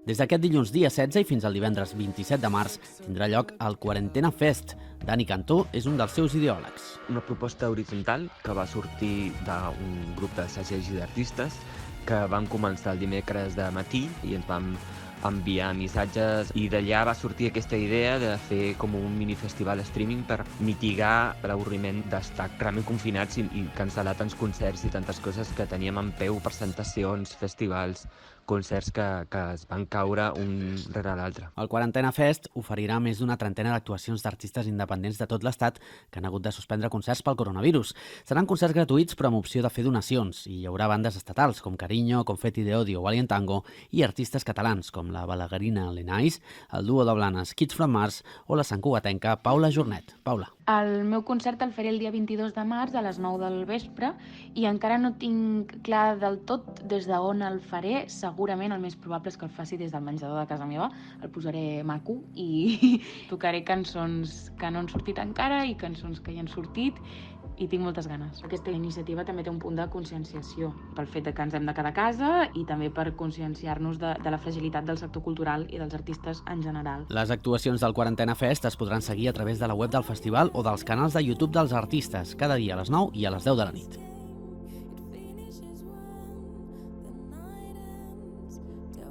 Des d'aquest dilluns dia 16 i fins al divendres 27 de març tindrà lloc el Quarantena Fest. Dani Cantó és un dels seus ideòlegs. Una proposta horitzontal que va sortir d'un grup de segells i d'artistes que van començar el dimecres de matí i ens vam enviar missatges i d'allà va sortir aquesta idea de fer com un minifestival streaming per mitigar l'avorriment d'estar realment confinats i cancel·lar tants concerts i tantes coses que teníem en peu, presentacions, festivals, concerts que es van caure un rere l'altre. El Quarantena Fest oferirà més d'una trentena d'actuacions d'artistes independents de tot l'Estat que han hagut de suspendre concerts pel coronavirus. Seran concerts gratuïts però amb opció de fer donacions i hi haurà bandes estatals com Cariño, Confetti de Odio o Alien Tango i artistes catalans com la balaguerina Lenais, el duo de blanes Kids from Mars o la santcugatenca Paula Jornet. Paula. El meu concert el faré el dia 22 de març a les 9 del vespre i encara no tinc clar del tot des d'on el faré. Segurament el més probable és que el faci des del menjador de casa meva. El posaré maco i tocaré cançons que no han sortit encara i cançons que ja han sortit i tinc moltes ganes. Aquesta iniciativa també té un punt de conscienciació pel fet que ens hem de quedar a casa i també per conscienciar-nos de la fragilitat del sector cultural i dels artistes en general. Les actuacions del Quarantena Fest es podran seguir a través de la web del festival o dels canals de YouTube dels artistes, cada dia a les 9 i a les 10 de la nit.